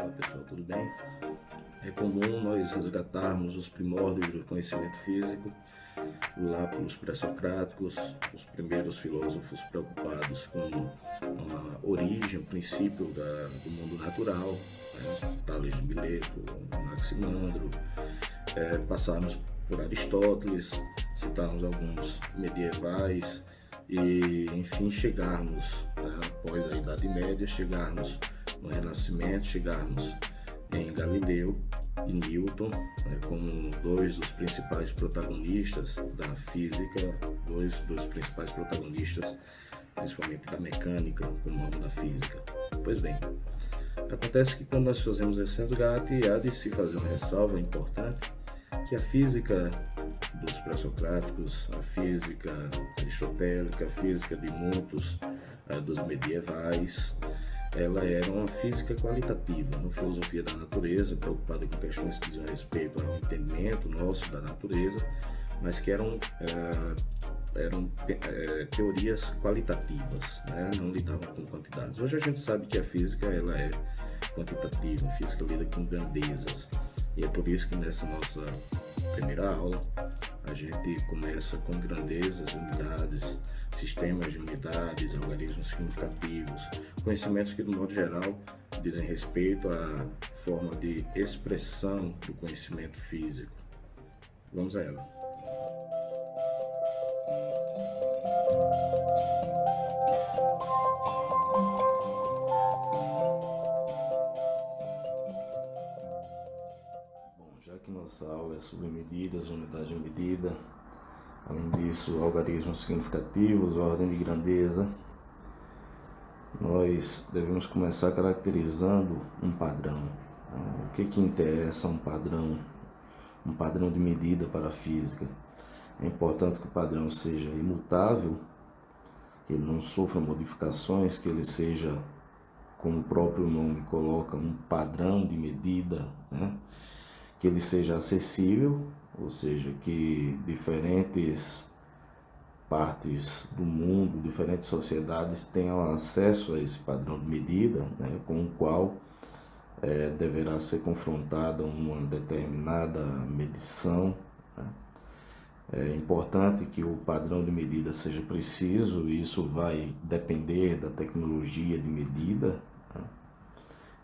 Olá pessoal, tudo bem? É comum nós resgatarmos os primórdios do conhecimento físico lá pelos pré-socráticos, os primeiros filósofos preocupados com a origem, o princípio do mundo natural, né? Tales de Mileto, Anaximandro, passarmos por Aristóteles, citarmos alguns medievais e, enfim, chegarmos, né, após a Idade Média, chegarmos no Renascimento, chegarmos em Galileu e Newton, né, como dois dos principais protagonistas da física, dois dos principais protagonistas, principalmente da mecânica, como ramo da física. Pois bem, acontece que quando nós fazemos esse resgate, há de se fazer uma ressalva importante, que a física dos pré-socráticos, a física aristotélica, a física de muitos dos medievais, ela era uma física qualitativa, uma filosofia da natureza, preocupada com questões que dizem respeito ao entendimento nosso da natureza, mas que eram teorias qualitativas, né? Não lidavam com quantidades. Hoje a gente sabe que a física ela é quantitativa, a física lida com grandezas, e é por isso que nessa nossa primeira aula a gente começa com grandezas, unidades, sistemas de unidades, algarismos significativos, conhecimentos que, de modo geral, dizem respeito à forma de expressão do conhecimento físico. Vamos a ela. Bom, já que nossa aula é sobre medidas, unidade de medida, além disso, algarismos significativos, ordem de grandeza, nós devemos começar caracterizando um padrão. O que interessa um padrão de medida para a física? É importante que o padrão seja imutável, que ele não sofra modificações, que ele seja, como o próprio nome coloca, um padrão de medida, né? Que ele seja acessível, ou seja, que diferentes partes do mundo, diferentes sociedades tenham acesso a esse padrão de medida, né, com o qual deverá ser confrontada uma determinada medição, né. É importante que o padrão de medida seja preciso, e isso vai depender da tecnologia de medida, né,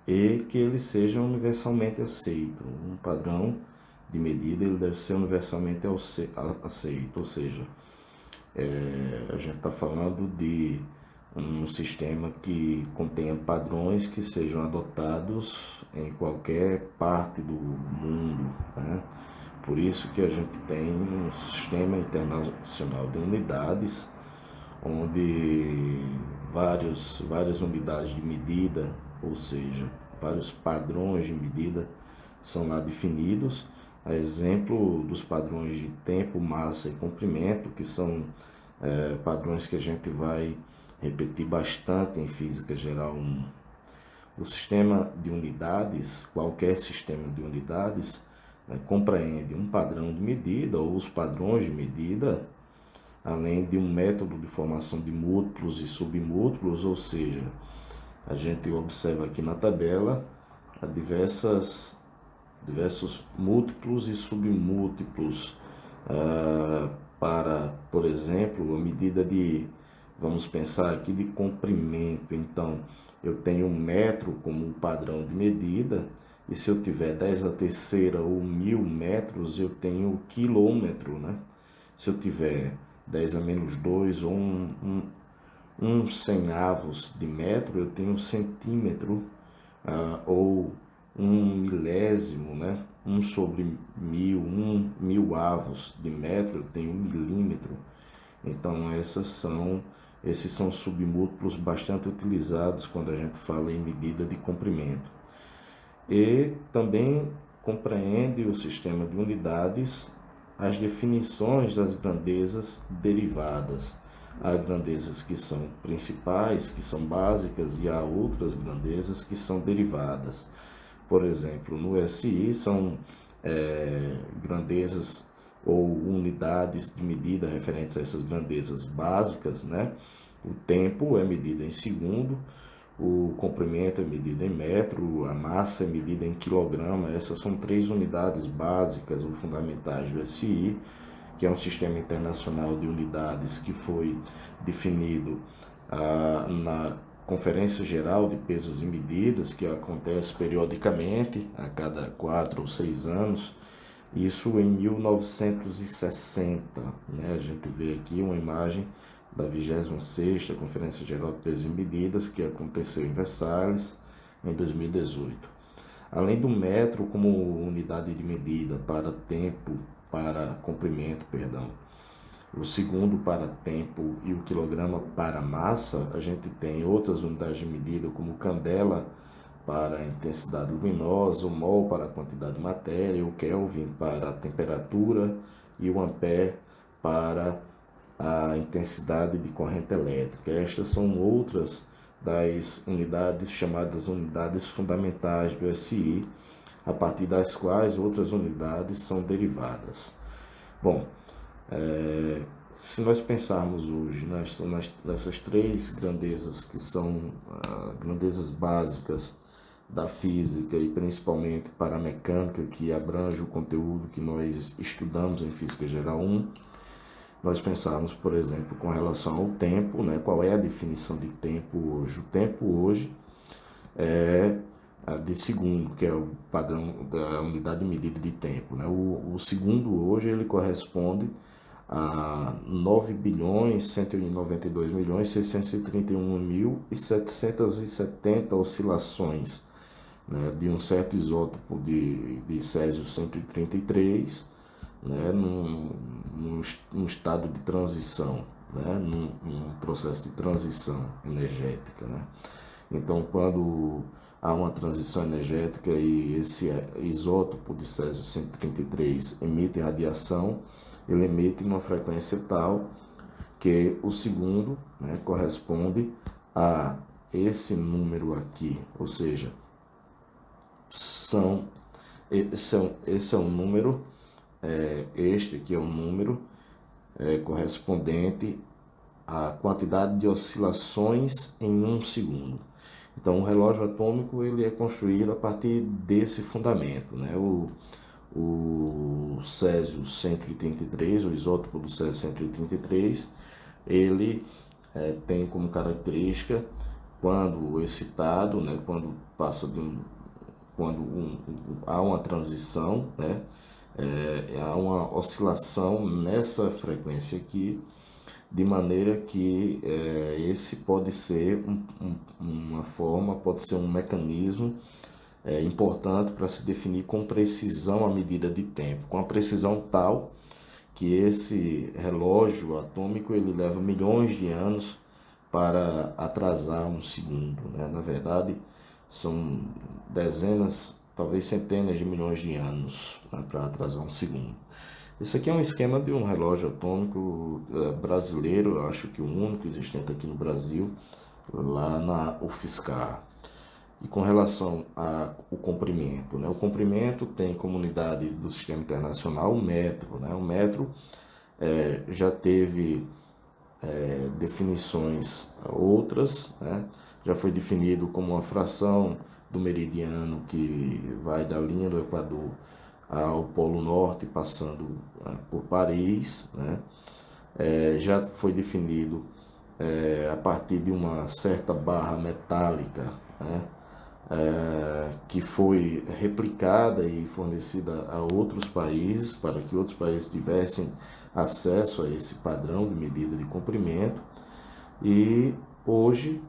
e que ele seja universalmente aceito. Um padrão de medida ele deve ser universalmente aceito, ou seja, a gente está falando de um sistema que contenha padrões que sejam adotados em qualquer parte do mundo, né? Por isso que a gente tem um sistema internacional de unidades, onde várias unidades de medida, ou seja, vários padrões de medida são lá definidos, a exemplo dos padrões de tempo, massa e comprimento, que são padrões que a gente vai repetir bastante em Física Geral 1. O sistema de unidades, qualquer sistema de unidades, compreende um padrão de medida ou os padrões de medida, além de um método de formação de múltiplos e submúltiplos, ou seja, a gente observa aqui na tabela diversos múltiplos e submúltiplos para, por exemplo, a medida de, vamos pensar aqui, de comprimento. Então, eu tenho 1 metro como um padrão de medida, e se eu tiver 10 a terceira ou 1000 metros, eu tenho o quilômetro, né? Se eu tiver 10 a menos 2 ou um centavos de metro, eu tenho um centímetro, ou 1 milésimo, né? 1 sobre 1000, 1 milhavos de metro, eu tenho 1 milímetro. Então esses são submúltiplos bastante utilizados quando a gente fala em medida de comprimento. E também compreende o sistema de unidades as definições das grandezas derivadas. Há grandezas que são principais, que são básicas, e há outras grandezas que são derivadas. Por exemplo, no SI são grandezas ou unidades de medida referentes a essas grandezas básicas, né? O tempo é medido em segundo, o comprimento é medido em metro, a massa é medida em quilograma. Essas são 3 unidades básicas ou fundamentais do SI, que é um sistema internacional de unidades que foi definido na Conferência Geral de Pesos e Medidas, que acontece periodicamente, a cada 4 ou 6 anos, isso em 1960. Né? A gente vê aqui uma imagem da 26ª Conferência Geral de Pesos e Medidas, que aconteceu em Versalhes, em 2018. Além do metro como unidade de medida para tempo, para comprimento, perdão, o segundo para tempo e o quilograma para massa, a gente tem outras unidades de medida como candela para a intensidade luminosa, o mol para a quantidade de matéria, o Kelvin para a temperatura e o ampere para a intensidade de corrente elétrica. Estas são outras das unidades chamadas unidades fundamentais do SI, a partir das quais outras unidades são derivadas. Bom, se nós pensarmos hoje nessas 3 grandezas que são grandezas básicas da física e principalmente para a mecânica, que abrange o conteúdo que nós estudamos em Física Geral 1, nós pensarmos, por exemplo, com relação ao tempo, né? Qual é a definição de tempo hoje? O tempo hoje é de segundo, que é o padrão da unidade de medida de tempo, né? O segundo hoje ele corresponde a 9.192.631.770 oscilações, né, de um certo isótopo de Césio 133, né, num estado de transição, né, num processo de transição energética. Né? Então, quando há uma transição energética e esse isótopo de Césio 133 emite radiação, ele emite uma frequência tal que o segundo, né, corresponde a esse número aqui, ou seja, esse é um número, este aqui é um número correspondente à quantidade de oscilações em um segundo. Então, o relógio atômico ele é construído a partir desse fundamento, né? O Césio 133, o isótopo do Césio 133, ele tem como característica, quando excitado, né, quando há uma transição, né, há uma oscilação nessa frequência aqui, de maneira que esse pode ser uma forma, pode ser um mecanismo importante para se definir com precisão a medida de tempo, com a precisão tal que esse relógio atômico ele leva milhões de anos para atrasar um segundo, né? Na verdade, são dezenas, talvez centenas de milhões de anos, né, para atrasar um segundo. Esse aqui é um esquema de um relógio atômico brasileiro, eu acho que o único existente aqui no Brasil, lá na UFSCar. E com relação ao comprimento, né? O comprimento tem como unidade do sistema internacional o metro, né? O metro já teve definições outras, né? Já foi definido como uma fração do meridiano que vai da linha do Equador ao Polo Norte, passando por Paris, né? Já foi definido a partir de uma certa barra metálica, né? Que foi replicada e fornecida a outros países, para que outros países tivessem acesso a esse padrão de medida de comprimento. E hoje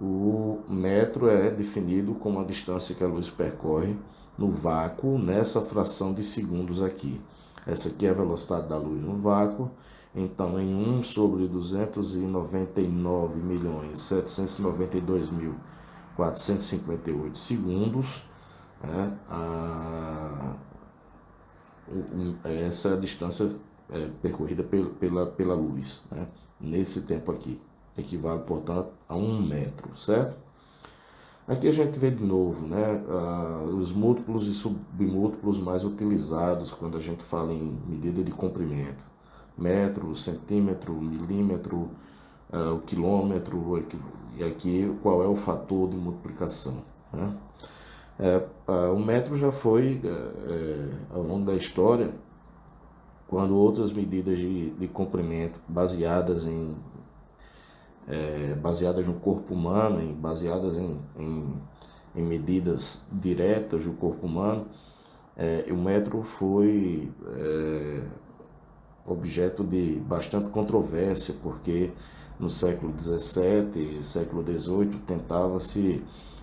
o metro é definido como a distância que a luz percorre no vácuo, nessa fração de segundos aqui. Essa aqui é a velocidade da luz no vácuo. Então, em 1 sobre 299.792.458 segundos, né, essa é a distância percorrida pela luz, né, nesse tempo aqui. Equivale, portanto, a 1 metro, certo? Aqui a gente vê de novo, né, os múltiplos e submúltiplos mais utilizados quando a gente fala em medida de comprimento. Metro, centímetro, milímetro, o quilômetro, e aqui qual é o fator de multiplicação, né? O metro já foi, ao longo da história, quando outras medidas de comprimento baseadas no corpo humano, baseadas em medidas diretas do corpo humano, o metro foi objeto de bastante controvérsia, porque no século XVII e século XVIII tentava-se,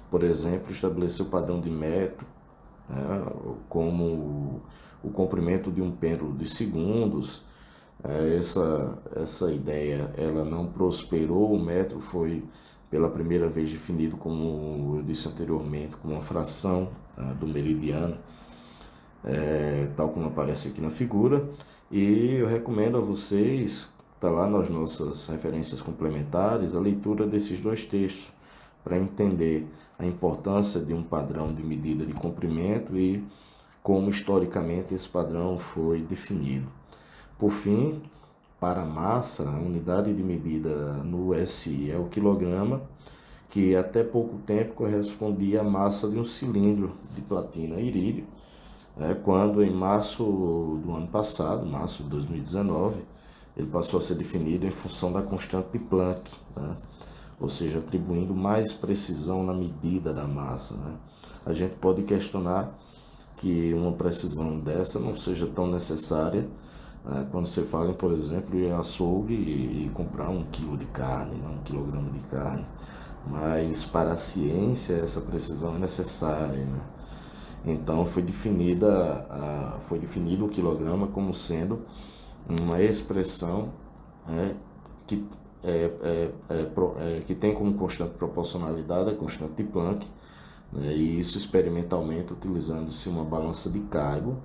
por exemplo, estabelecer o padrão de metro, né, como o comprimento de um pêndulo de segundos. Essa ideia ela não prosperou. O metro foi pela primeira vez definido, como eu disse anteriormente, como uma fração do meridiano, tal como aparece aqui na figura. E eu recomendo a vocês, está lá nas nossas referências complementares, a leitura desses dois textos para entender a importância de um padrão de medida de comprimento e como historicamente esse padrão foi definido. Por fim, para a massa, a unidade de medida no SI é o quilograma, que até pouco tempo correspondia à massa de um cilindro de platina e irídio, quando em março do ano passado, março de 2019, ele passou a ser definido em função da constante de Planck, né? Ou seja, atribuindo mais precisão na medida da massa, né? A gente pode questionar que uma precisão dessa não seja tão necessária quando você fala, por exemplo, em açougue e comprar 1 quilo de carne, 1 quilograma de carne. Mas para a ciência essa precisão é necessária, né? Então foi definido o quilograma como sendo uma expressão que, que tem como constante proporcionalidade a constante de Planck, né, e isso experimentalmente utilizando-se uma balança de Kaibo.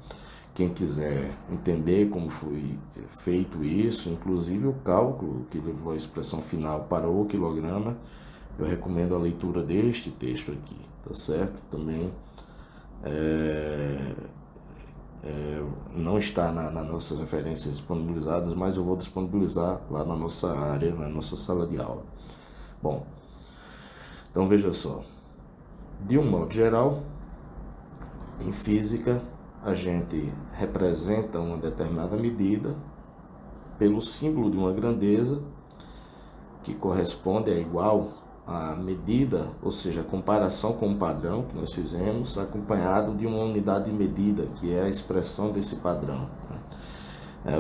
Quem quiser entender como foi feito isso, inclusive o cálculo que levou a expressão final para o quilograma, eu recomendo a leitura deste texto aqui, tá certo? Também não está nas nossas referências disponibilizadas, mas eu vou disponibilizar lá na nossa área, na nossa sala de aula. Bom, então veja só, de um modo geral, em física, a gente representa uma determinada medida pelo símbolo de uma grandeza que corresponde a igual à medida, ou seja, a comparação com o padrão que nós fizemos, acompanhado de uma unidade de medida, que é a expressão desse padrão.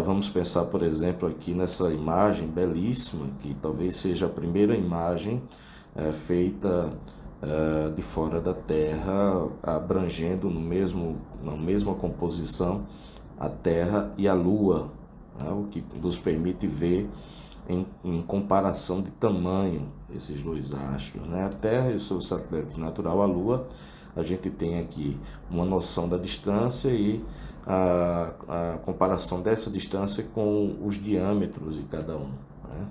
Vamos pensar, por exemplo, aqui nessa imagem belíssima, que talvez seja a primeira imagem feita de fora da Terra, abrangendo na mesma composição a Terra e a Lua, né, o que nos permite ver em comparação de tamanho esses dois astros, né? A Terra e o seu satélite natural, a Lua, a gente tem aqui uma noção da distância e a comparação dessa distância com os diâmetros de cada um, né?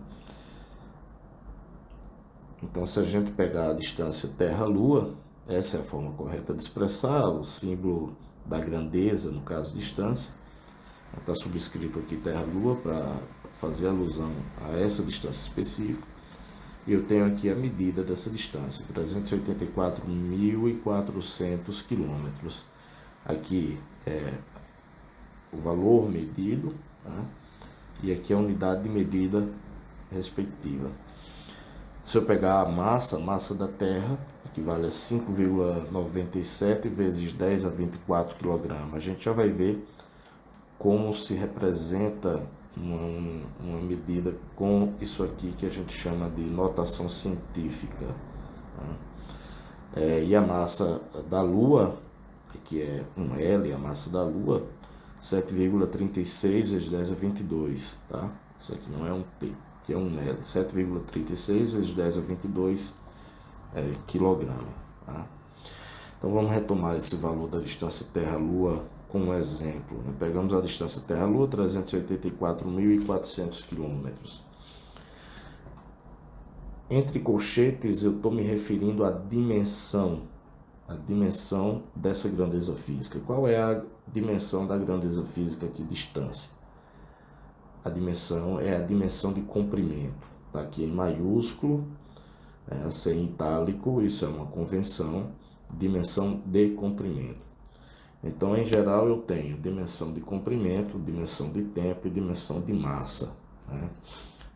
Então, se a gente pegar a distância Terra-Lua, essa é a forma correta de expressar o símbolo da grandeza, no caso distância. Está subscrito aqui Terra-Lua para fazer alusão a essa distância específica. E eu tenho aqui a medida dessa distância, 384.400 quilômetros. Aqui é o valor medido, né? E aqui é a unidade de medida respectiva. Se eu pegar a massa da Terra, equivale a 5,97 vezes 10 a 24 kg. A gente já vai ver como se representa uma medida com isso aqui que a gente chama de notação científica, né? E a massa da Lua, que é um L, a massa da Lua, 7,36 vezes 10 a 22, tá? Isso aqui não é um T, que é um L, 7,36 vezes 10 a 22 quilograma, tá? Então vamos retomar esse valor da distância Terra-Lua como exemplo. Pegamos a distância Terra-Lua, 384.400 quilômetros. Entre colchetes, eu estou me referindo à dimensão dessa grandeza física. Qual é a dimensão da grandeza física aqui, distância? A dimensão é a dimensão de comprimento, Está aqui em maiúsculo, essa em itálico, isso é uma convenção, dimensão de comprimento. Então, em geral, eu tenho dimensão de comprimento, dimensão de tempo e dimensão de massa, né?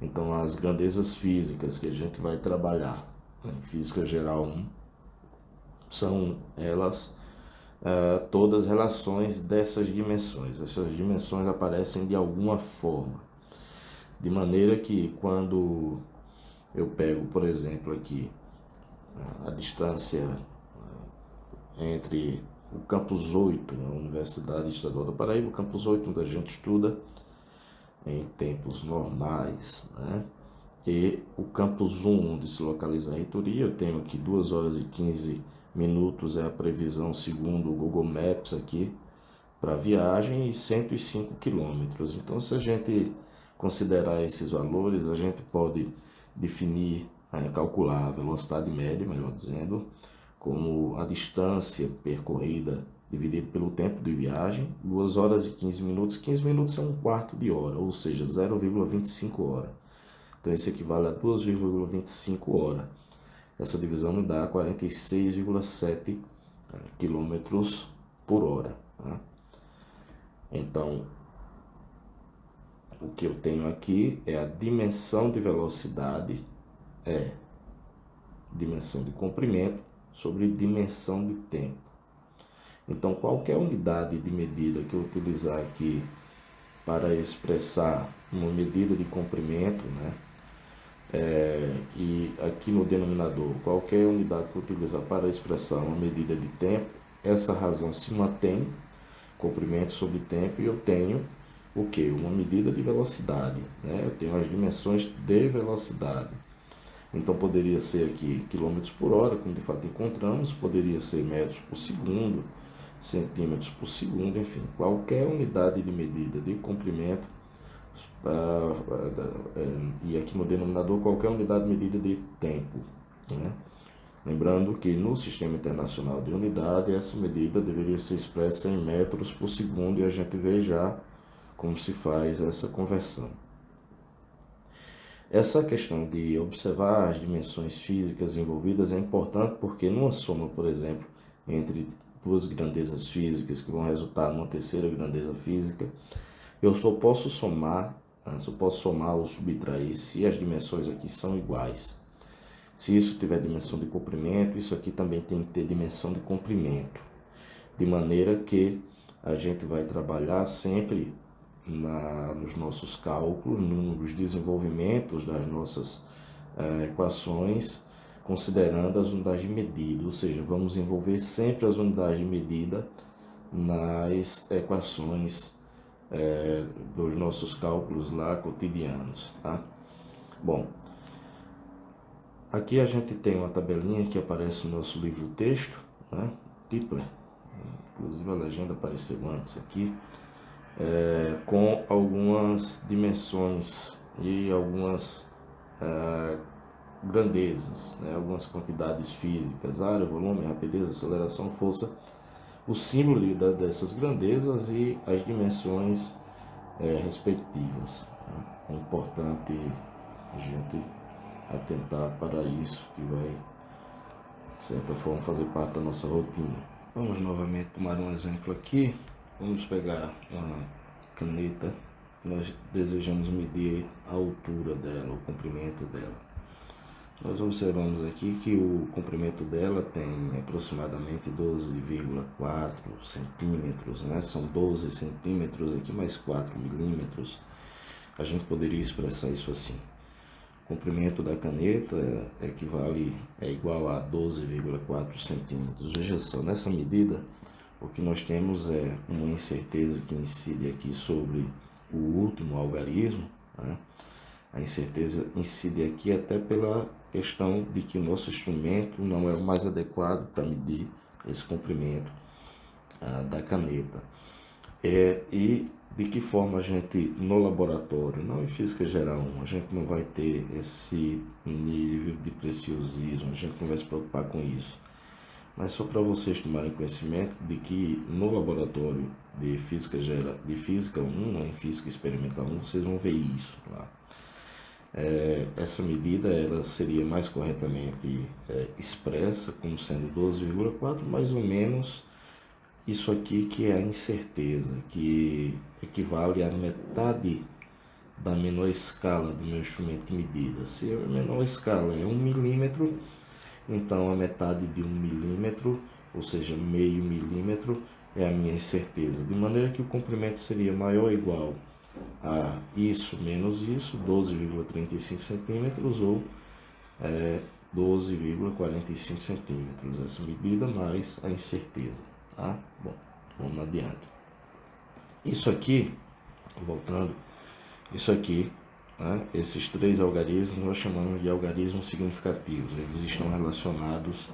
Então, as grandezas físicas que a gente vai trabalhar em Física Geral 1 são elas todas relações dessas dimensões. Essas dimensões aparecem de alguma forma, de maneira que quando eu pego, por exemplo, aqui a distância entre o campus 8, na Universidade Estadual da Paraíba, o campus 8, onde a gente estuda em tempos normais, né? E o campus 1, onde se localiza a reitoria, eu tenho aqui 2 horas e 15 minutos, é a previsão segundo o Google Maps aqui, para viagem, e 105 quilômetros. Então, se a gente considerar esses valores, a gente pode definir, calcular a velocidade média, melhor dizendo, como a distância percorrida dividido pelo tempo de viagem, 2 horas e 15 minutos. 15 minutos é um quarto de hora, ou seja, 0,25 horas. Então, isso equivale a 2,25 horas. Essa divisão me dá 46,7 quilômetros por hora. Tá? Então, o que eu tenho aqui é a dimensão de velocidade, dimensão de comprimento, sobre dimensão de tempo. Então, qualquer unidade de medida que eu utilizar aqui para expressar uma medida de comprimento, né? E aqui no denominador, qualquer unidade que eu utilizar para expressar uma medida de tempo, essa razão se mantém, comprimento sobre tempo, e eu tenho o que? Uma medida de velocidade, né? Eu tenho as dimensões de velocidade. Então poderia ser aqui quilômetros por hora, como de fato encontramos, poderia ser metros por segundo, centímetros por segundo, enfim, qualquer unidade de medida de comprimento, e aqui no denominador qualquer unidade de medida de tempo, né? Lembrando que no Sistema Internacional de Unidade essa medida deveria ser expressa em metros por segundo, e a gente vê já como se faz essa conversão. Essa questão de observar as dimensões físicas envolvidas é importante porque numa soma, por exemplo, entre duas grandezas físicas que vão resultar numa terceira grandeza física, eu só posso somar ou subtrair se as dimensões aqui são iguais. Se isso tiver dimensão de comprimento, isso aqui também tem que ter dimensão de comprimento, de maneira que a gente vai trabalhar sempre nos nossos cálculos, nos desenvolvimentos das nossas equações, considerando as unidades de medida, ou seja, vamos envolver sempre as unidades de medida nas equações dos nossos cálculos lá cotidianos, tá? Bom, aqui a gente tem uma tabelinha que aparece no nosso livro texto, né? Tipler, inclusive a legenda apareceu antes aqui, com algumas dimensões e algumas grandezas, né? Algumas quantidades físicas, área, volume, rapidez, aceleração, força, o símbolo dessas grandezas e as dimensões respectivas. É importante a gente atentar para isso, que vai, de certa forma, fazer parte da nossa rotina. Vamos novamente tomar um exemplo aqui. Vamos pegar uma caneta, nós desejamos medir a altura dela, o comprimento dela. Nós observamos aqui que o comprimento dela tem aproximadamente 12,4 centímetros, né? São 12 centímetros aqui mais 4 milímetros. A gente poderia expressar isso assim. O comprimento da caneta é igual a 12,4 centímetros. Veja só, nessa medida, o que nós temos é uma incerteza que incide aqui sobre o último algarismo, né? A incerteza incide aqui até pela questão de que o nosso instrumento não é o mais adequado para medir esse comprimento da caneta. E de que forma a gente, no laboratório, não em Física Geral 1, a gente não vai ter esse nível de preciosismo, a gente não vai se preocupar com isso. Mas só para vocês tomarem conhecimento de que no laboratório de Física 1, em Física Experimental 1, vocês vão ver isso lá. Essa medida ela seria mais corretamente expressa como sendo 12,4, mais ou menos isso aqui que é a incerteza, que equivale à metade da menor escala do meu instrumento de medida. Se a menor escala é 1 milímetro, então a metade de 1 milímetro, ou seja, meio milímetro, é a minha incerteza. De maneira que o comprimento seria maior ou igual a isso menos isso, 12,35 centímetros ou 12,45 centímetros. Essa medida mais a incerteza. Tá? Bom, vamos adiante. Isso aqui, voltando, isso aqui, né, esses três algarismos nós chamamos de algarismos significativos. Eles estão relacionados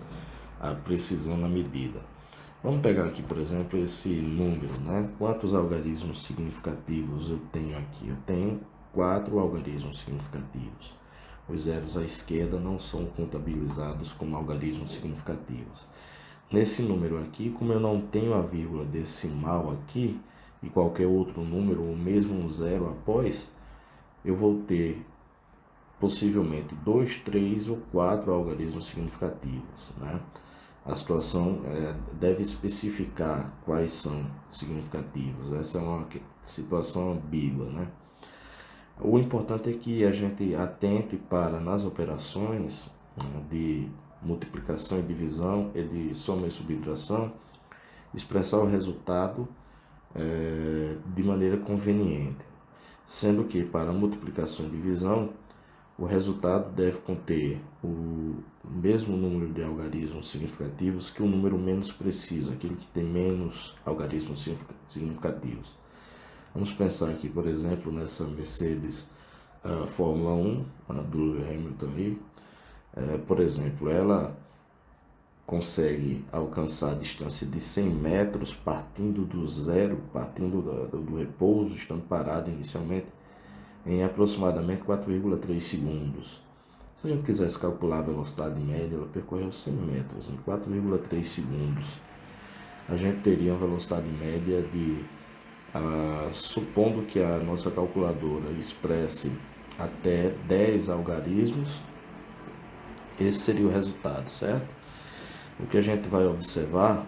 à precisão na medida. Vamos pegar aqui, por exemplo, esse número, né? Quantos algarismos significativos eu tenho aqui? Eu tenho 4 algarismos significativos. Os zeros à esquerda não são contabilizados como algarismos significativos. Nesse número aqui, como eu não tenho a vírgula decimal aqui, e qualquer outro número, ou mesmo um zero após, eu vou ter possivelmente 2, 3 ou 4 algarismos significativos, né? A situação deve especificar quais são significativos. Essa é uma situação ambígua, né? O importante é que a gente atente para, nas operações de multiplicação e divisão e de soma e subtração, expressar o resultado de maneira conveniente, sendo que para multiplicação e divisão o resultado deve conter o mesmo número de algarismos significativos que o número menos preciso, aquele que tem menos algarismos significativos. Vamos pensar aqui, por exemplo, nessa Mercedes Fórmula 1, do Hamilton aí. Por exemplo, ela consegue alcançar a distância de 100 metros partindo do zero, partindo do repouso, estando parado inicialmente, em aproximadamente 4,3 segundos. Se a gente quisesse calcular a velocidade média, ela percorreu 100 metros em 4,3 segundos. A gente teria uma velocidade média de, supondo que a nossa calculadora expresse até 10 algarismos, esse seria o resultado, certo? O que a gente vai observar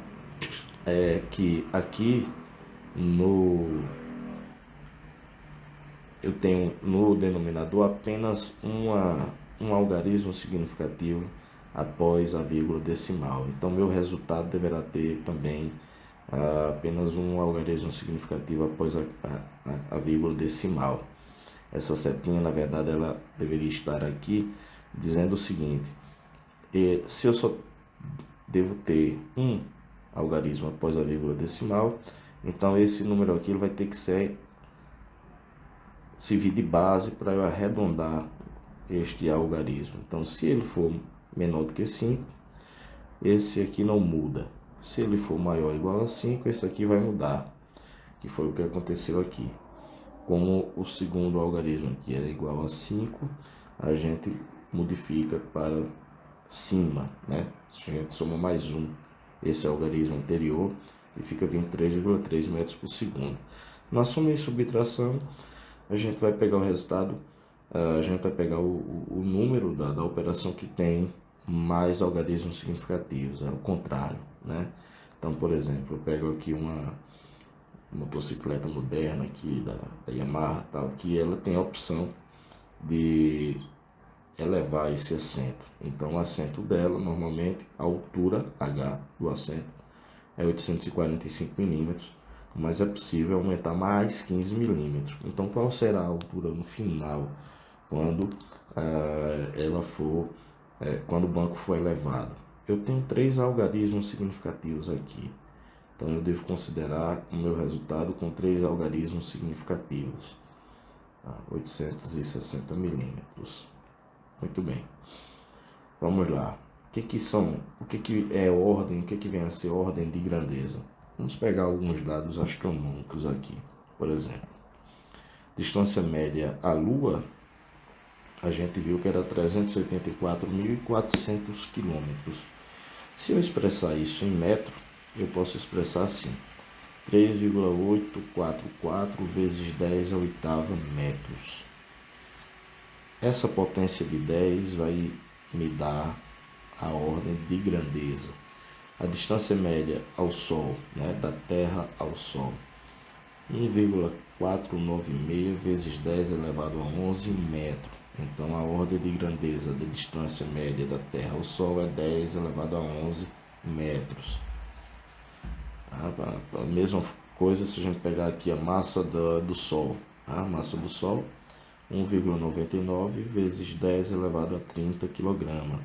é que aqui eu tenho no denominador apenas um algarismo significativo após a vírgula decimal. Então, meu resultado deverá ter também apenas um algarismo significativo após a vírgula decimal. Essa setinha, na verdade, ela deveria estar aqui dizendo o seguinte: se eu só devo ter um algarismo após a vírgula decimal, então esse número aqui ele vai ter que servir de base para eu arredondar este algarismo. Então, se ele for menor do que 5, esse aqui não muda. Se ele for maior ou igual a 5, esse aqui vai mudar, que foi o que aconteceu aqui. Como o segundo algarismo aqui é igual a 5, a gente modifica para cima, né? Se a gente soma mais um, esse algarismo anterior, e fica 23,3 metros por segundo. Na soma e subtração, a gente vai pegar o resultado, a gente vai pegar o número da operação que tem mais algarismos significativos, é o contrário, né? Então, por exemplo, eu pego aqui uma motocicleta moderna aqui da Yamaha, tal, que ela tem a opção de elevar esse assento. Então, o assento dela, normalmente, a altura H do assento é 845 milímetros, mas é possível aumentar mais 15 milímetros. Então, qual será a altura no final, quando quando o banco for elevado? Eu tenho 3 algarismos significativos aqui. Então, eu devo considerar o meu resultado com 3 algarismos significativos. 860 milímetros. Muito bem. Vamos lá. O que é ordem? O que vem a ser ordem de grandeza? Vamos pegar alguns dados astronômicos aqui. Por exemplo, distância média à Lua, a gente viu que era 384.400 quilômetros. Se eu expressar isso em metro, eu posso expressar assim: 3,844 vezes 10 à oitava metros. Essa potência de 10 vai me dar a ordem de grandeza. A distância média ao Sol, né, da Terra ao Sol, 1,496 vezes 10 elevado a 11 metros. Então, a ordem de grandeza da distância média da Terra ao Sol é 10 elevado a 11 metros. A mesma coisa se a gente pegar aqui a massa do Sol. A massa do Sol, 1,99 vezes 10 elevado a 30 kg.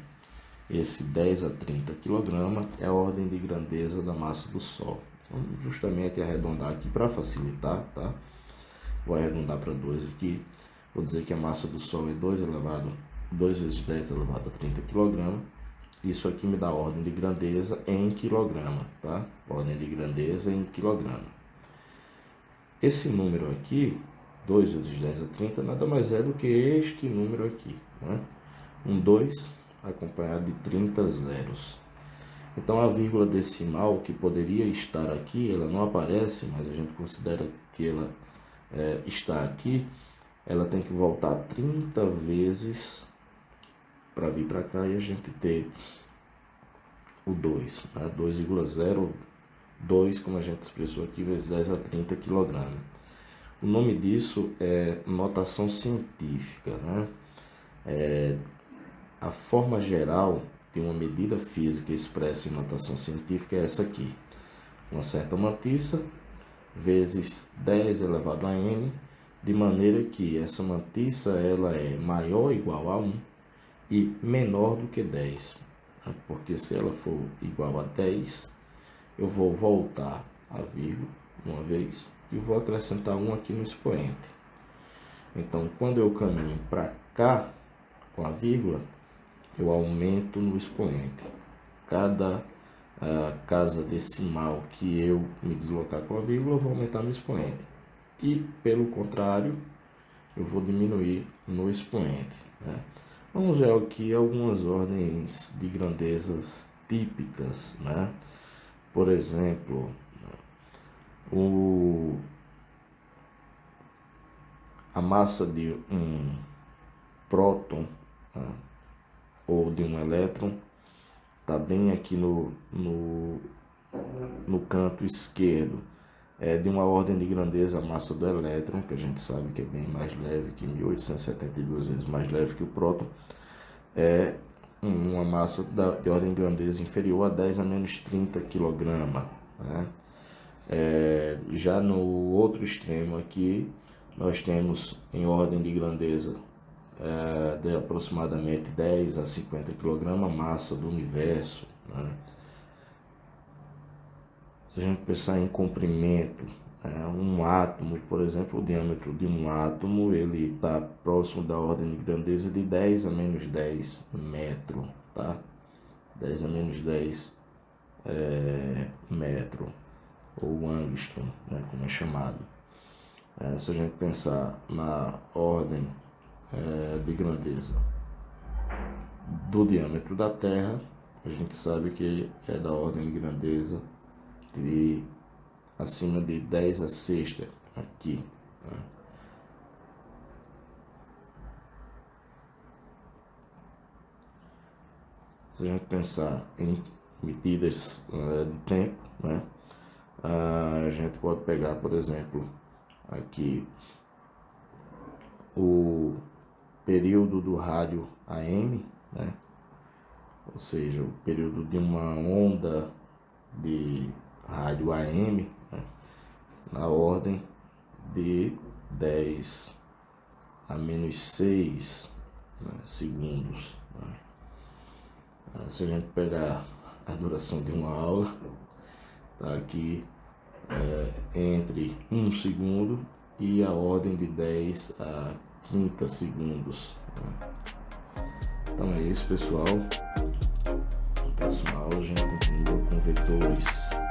Esse 10 a 30 kg é a ordem de grandeza da massa do Sol. Vamos justamente arredondar aqui para facilitar, tá? Vou arredondar para 2 aqui. Vou dizer que a massa do Sol é 2 vezes 10 elevado a 30 kg. Isso aqui me dá a ordem de grandeza em quilograma, tá? Ordem de grandeza em quilograma. Esse número aqui, 2 vezes 10 a 30, nada mais é do que este número aqui, né? Um 2 acompanhado de 30 zeros. Então, a vírgula decimal que poderia estar aqui, ela não aparece, mas a gente considera que ela está aqui. Ela tem que voltar 30 vezes para vir para cá e a gente ter o 2, né? 2,02, como a gente expressou aqui, vezes 10 a 30 kg. O nome disso é notação científica, né? A forma geral de uma medida física expressa em notação científica é essa aqui. Uma certa mantissa vezes 10 elevado a n, de maneira que essa mantissa ela é maior ou igual a 1 e menor do que 10. Porque se ela for igual a 10, eu vou voltar a vírgula uma vez e vou acrescentar 1 aqui no expoente. Então, quando eu caminho para cá com a vírgula, eu aumento no expoente. Cada casa decimal que eu me deslocar com a vírgula, eu vou aumentar no expoente. E, pelo contrário, eu vou diminuir no expoente, né? Vamos ver aqui algumas ordens de grandezas típicas, né? Por exemplo, a massa de um próton, né, ou de um elétron está bem aqui no canto esquerdo. É de uma ordem de grandeza a massa do elétron, que a gente sabe que é bem mais leve, que 1872 vezes mais leve que o próton. É uma massa de ordem de grandeza inferior a 10 a menos 30 kg, né? Já no outro extremo aqui, nós temos em ordem de grandeza de aproximadamente 10 a 50 kg a massa do universo, né? Se a gente pensar em comprimento, um átomo, por exemplo, o diâmetro de um átomo, ele está próximo da ordem de grandeza de 10 a menos 10 metro, tá? 10 a menos 10 metro, ou angstrom, né, como é chamado. Se a gente pensar na ordem de grandeza do diâmetro da Terra, a gente sabe que é da ordem de grandeza de acima de 10 a sexta aqui, né? Se a gente pensar em medidas de tempo, né? A gente pode pegar, por exemplo, aqui o período do rádio AM, né? Ou seja, o período de uma onda de rádio AM, né, na ordem de 10 a menos 6, né, segundos, né? Se a gente pegar a duração de uma aula, tá aqui entre 1 segundo e a ordem de 10 a 30 segundos, né? Então é isso, pessoal. Na próxima aula a gente continua com vetores.